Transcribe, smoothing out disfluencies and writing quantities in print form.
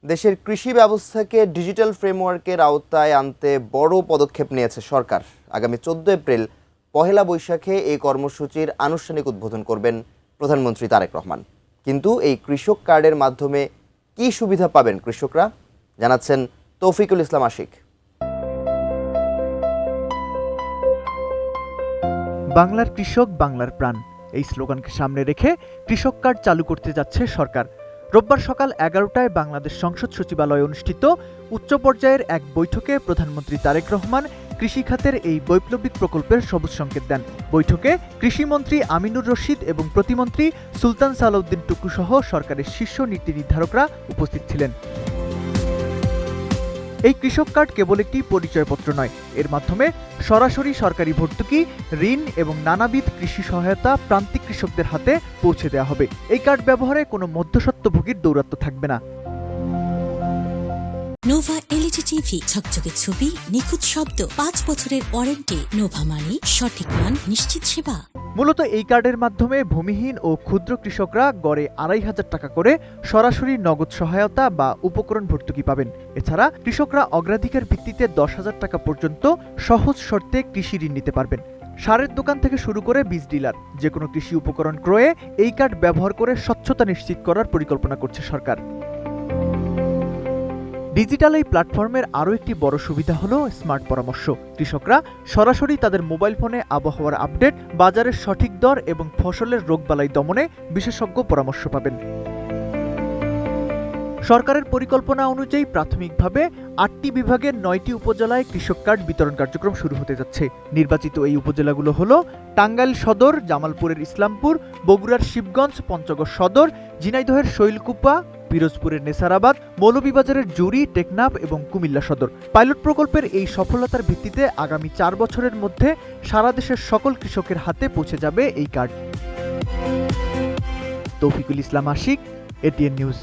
দেশের কৃষি ব্যবস্থাকে ডিজিটাল ফ্রেমওয়ার্কের আওতায় আনতে বড় পদক্ষেপ নিয়েছে সরকার। আগামী 14 এপ্রিল পহেলা বৈশাখে এই কর্মসূচির আনুষ্ঠানিক উদ্বোধন করবেন প্রধানমন্ত্রী তারেক রহমান। কিন্তু এই কৃষক কার্ডের মাধ্যমে কি সুবিধা পাবেন কৃষকরা, জানাচ্ছেন তৌফিকুল ইসলাম আশিক। বাংলার কৃষক বাংলার প্রাণ, এই স্লোগানকে সামনে রেখে কৃষক কার্ড চালু করতে যাচ্ছে সরকার। রোববার সকাল 11টায় বাংলাদেশ সংসদ সচিবালয়ে অনুষ্ঠিত উচ্চ পর্যায়ের এক বৈঠকে প্রধানমন্ত্রী তারেক রহমান কৃষি খাতের এই বৈপ্লবিক প্রকল্পের সবুজ সংকেত দেন। বৈঠকে কৃষিমন্ত্রী আমিনুর রশিদ এবং প্রতিমন্ত্রী সুলতান সালাউদ্দিন টুকু সহ সরকারের শীর্ষ নীতি নির্ধারকরা উপস্থিত ছিলেন। এই কৃষক কার্ড কেবল একটি পরিচয়পত্র নয়, এর মাধ্যমে সরাসরি সরকারি ভর্তুকি, ঋণ এবং নানাবিধ কৃষি সহায়তা প্রান্তিক কৃষকদের হাতে পৌঁছে দেওয়া হবে। এই কার্ড ব্যবহারে কোনো মধ্যস্বত্বভোগীর দৌরাত্ম্য থাকবে না। নোভা এলইডি টিভি, ঝকঝকে ছবি, নিখুঁত শব্দ, 5 বছরের ওয়ারেন্টি। নোভা মানে সঠিক মান, নিশ্চিত সেবা। মূলত এই কার্ডের মাধ্যমে ভূমিহীন ও ক্ষুদ্র কৃষকরা গড়ে 2,500 টাকা করে সরাসরি নগদ সহায়তা বা উপকরণ ভর্তুকি পাবেন। এছাড়া কৃষকরা অগ্রাধিকার ভিত্তিতে 10,000 টাকা পর্যন্ত সহজ শর্তে কৃষি ঋণ নিতে পারবেন। সারের দোকান থেকে শুরু করে বীজ ডিলার, যে কোনো কৃষি উপকরণ ক্রয়ে এই কার্ড ব্যবহার করে স্বচ্ছতা নিশ্চিত করার পরিকল্পনা করছে সরকার। ডিজিটাল এই প্ল্যাটফর্মের আরও একটি বড় সুবিধা হলো স্মার্ট পরামর্শ। কৃষকরা সরাসরি তাদের মোবাইল ফোনে আবহাওয়ার আপডেট, বাজারের সঠিক দর এবং ফসলের রোগবালাই দমনে বিশেষজ্ঞ পরামর্শ পাবেন। সরকারের পরিকল্পনা অনুযায়ী প্রাথমিকভাবে 8টি বিভাগের 9টি উপজেলায় কৃষক কার্ড বিতরণ কার্যক্রম শুরু হতে যাচ্ছে। নির্বাচিত এই উপজেলাগুলো হলো টাঙ্গাইল সদর, জামালপুরের ইসলামপুর, বগুড়ার শিবগঞ্জ, পঞ্চগড় সদর, ঝিনাইদহের শৈলকুপা, পিরোজপুরের নেসারাবাদ, মৌলভীবাজারের জুড়ি, টেকনাফ এবং কুমিল্লা সদর। পাইলট প্রকল্পের এই সফলতার ভিত্তিতে আগামী 4 বছরের মধ্যে সারা দেশের সকল কৃষকের হাতে পৌঁছে যাবে এই কার্ড। তৌফিকুল ইসলাম আশিক, এটিএন নিউজ।